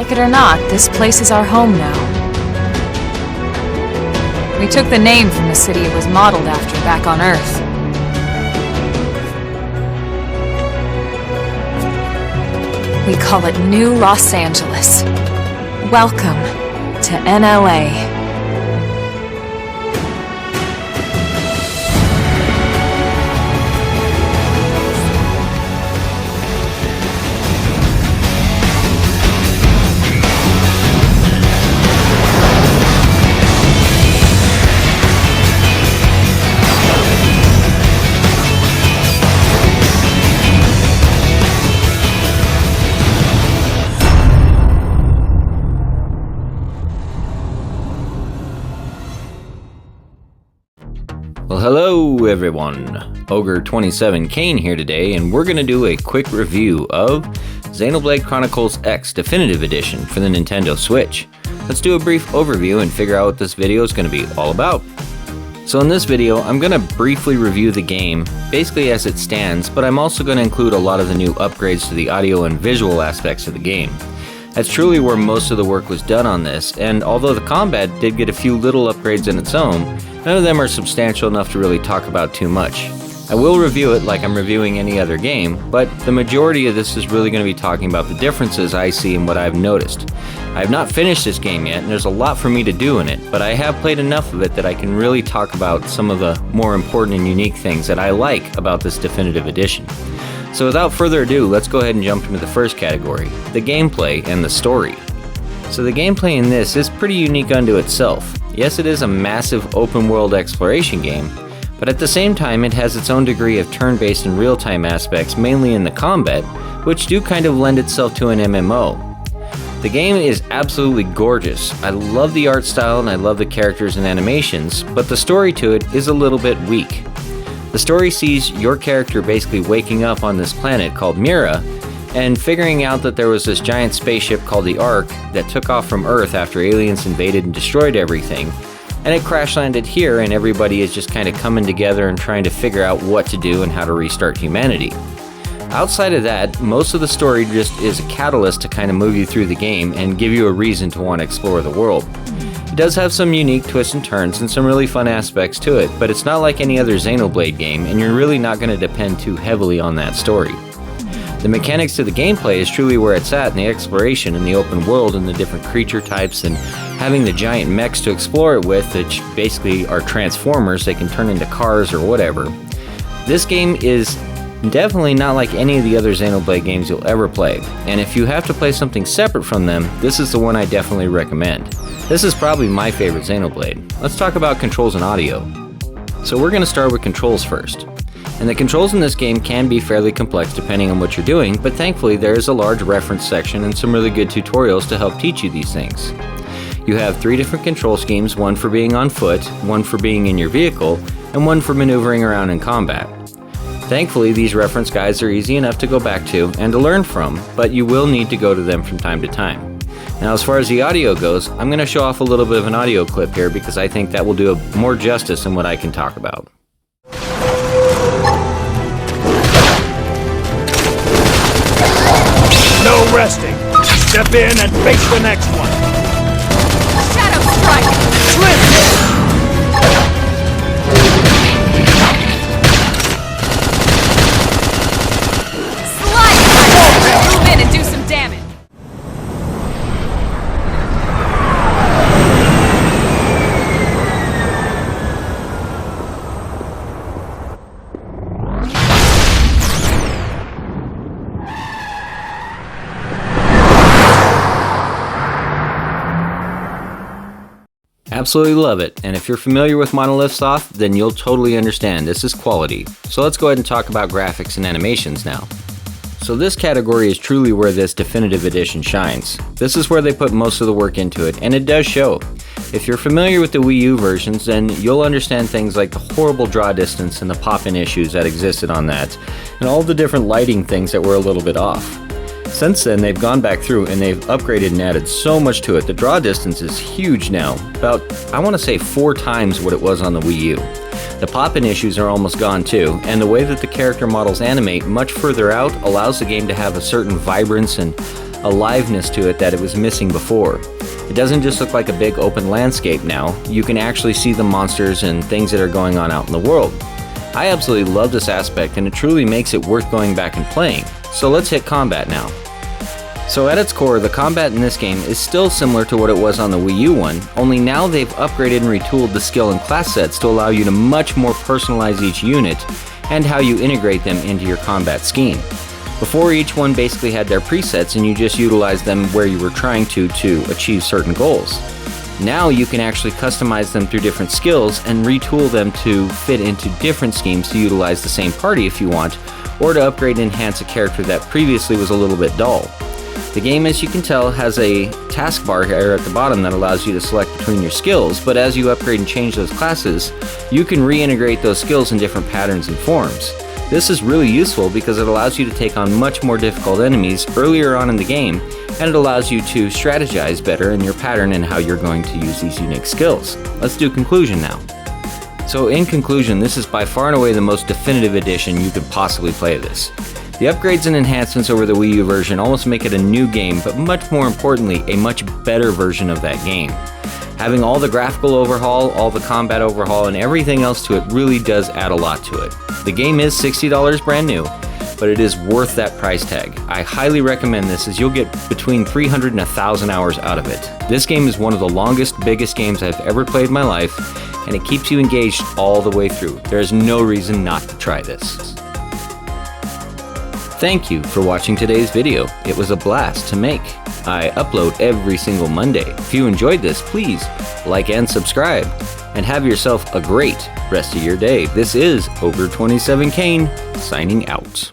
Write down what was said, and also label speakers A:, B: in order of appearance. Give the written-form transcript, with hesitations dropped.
A: Like it or not, this place is our home now. We took the name from the city it was modeled after back on Earth. We call it New Los Angeles. Welcome to NLA.
B: Well, hello everyone, Ogre27 Kane here today, and we're going to do a quick review of Xenoblade Chronicles X Definitive Edition for the Nintendo Switch. Let's do a brief overview and figure out what this video is going to be all about. So in this video, I'm going to briefly review the game, basically as it stands, but I'm also going to include a lot of the new upgrades to the audio and visual aspects of the game. That's truly where most of the work was done on this, and although the combat did get a few little upgrades in its own, none of them are substantial enough to really talk about too much. I will review it like I'm reviewing any other game, but the majority of this is really going to be talking about the differences I see and what I've noticed. I have not finished this game yet, and there's a lot for me to do in it, but I have played enough of it that I can really talk about some of the more important and unique things that I like about this Definitive Edition. So without further ado, let's go ahead and jump into the first category, the gameplay and the story. So the gameplay in this is pretty unique unto itself. Yes, it is a massive open world exploration game, but at the same time it has its own degree of turn-based and real-time aspects, mainly in the combat, which do kind of lend itself to an MMO. The game is absolutely gorgeous. I love the art style and I love the characters and animations, but the story to it is a little bit weak. The story sees your character basically waking up on this planet called Mira and figuring out that there was this giant spaceship called the Ark that took off from Earth after aliens invaded and destroyed everything, and it crash landed here, and everybody is just kind of coming together and trying to figure out what to do and how to restart humanity. Outside of that, most of the story just is a catalyst to kind of move you through the game and give you a reason to want to explore the world. It does have some unique twists and turns and some really fun aspects to it, but it's not like any other Xenoblade game, and you're really not going to depend too heavily on that story. The mechanics to the gameplay is truly where it's at in the exploration in the open world and the different creature types and having the giant mechs to explore it with, which basically are transformers. They can turn into cars or whatever. This game is definitely not like any of the other Xenoblade games you'll ever play, and if you have to play something separate from them, this is the one I definitely recommend. This is probably my favorite Xenoblade. Let's talk about controls and audio. So we're going to start with controls first. And the controls in this game can be fairly complex depending on what you're doing, but thankfully there is a large reference section and some really good tutorials to help teach you these things. You have 3 different control schemes, one for being on foot, one for being in your vehicle, and one for maneuvering around in combat. Thankfully, these reference guides are easy enough to go back to and to learn from, but you will need to go to them from time to time. Now, as far as the audio goes, I'm going to show off a little bit of an audio clip here because I think that will do more justice than what I can talk about.
C: No resting. Step in and face the next one.
A: Shadow Strike!
C: Slip!
A: Move in and do some damage!
B: Absolutely love it, and if you're familiar with Monolith Soft, then you'll totally understand this is quality. So let's go ahead and talk about graphics and animations now. So this category is truly where this Definitive Edition shines. This is where they put most of the work into it, and it does show. If you're familiar with the Wii U versions, then you'll understand things like the horrible draw distance and the pop-in issues that existed on that, and all the different lighting things that were a little bit off. Since then, they've gone back through and they've upgraded and added so much to it. The draw distance is huge now, about, I want to say 4 times what it was on the Wii U. The pop-in issues are almost gone too, and the way that the character models animate much further out allows the game to have a certain vibrance and aliveness to it that it was missing before. It doesn't just look like a big open landscape now, you can actually see the monsters and things that are going on out in the world. I absolutely love this aspect and it truly makes it worth going back and playing. So let's hit combat now. So at its core, the combat in this game is still similar to what it was on the Wii U one, only now they've upgraded and retooled the skill and class sets to allow you to much more personalize each unit and how you integrate them into your combat scheme. Before, each one basically had their presets and you just utilized them where you were trying to achieve certain goals. Now you can actually customize them through different skills and retool them to fit into different schemes to utilize the same party if you want, or to upgrade and enhance a character that previously was a little bit dull. The game, as you can tell, has a taskbar here at the bottom that allows you to select between your skills, but as you upgrade and change those classes, you can reintegrate those skills in different patterns and forms. This is really useful because it allows you to take on much more difficult enemies earlier on in the game, and it allows you to strategize better in your pattern and how you're going to use these unique skills. Let's do conclusion now. So in conclusion, this is by far and away the most definitive edition you could possibly play this. The upgrades and enhancements over the Wii U version almost make it a new game, but much more importantly, a much better version of that game. Having all the graphical overhaul, all the combat overhaul, and everything else to it really does add a lot to it. The game is $60 brand new, but it is worth that price tag. I highly recommend this as you'll get between 300 and 1,000 hours out of it. This game is one of the longest, biggest games I've ever played in my life, and it keeps you engaged all the way through. There is no reason not to try this. Thank you for watching today's video. It was a blast to make. I upload every single Monday. If you enjoyed this, please like and subscribe, and have yourself a great rest of your day. This is Ogre27 Kane, signing out.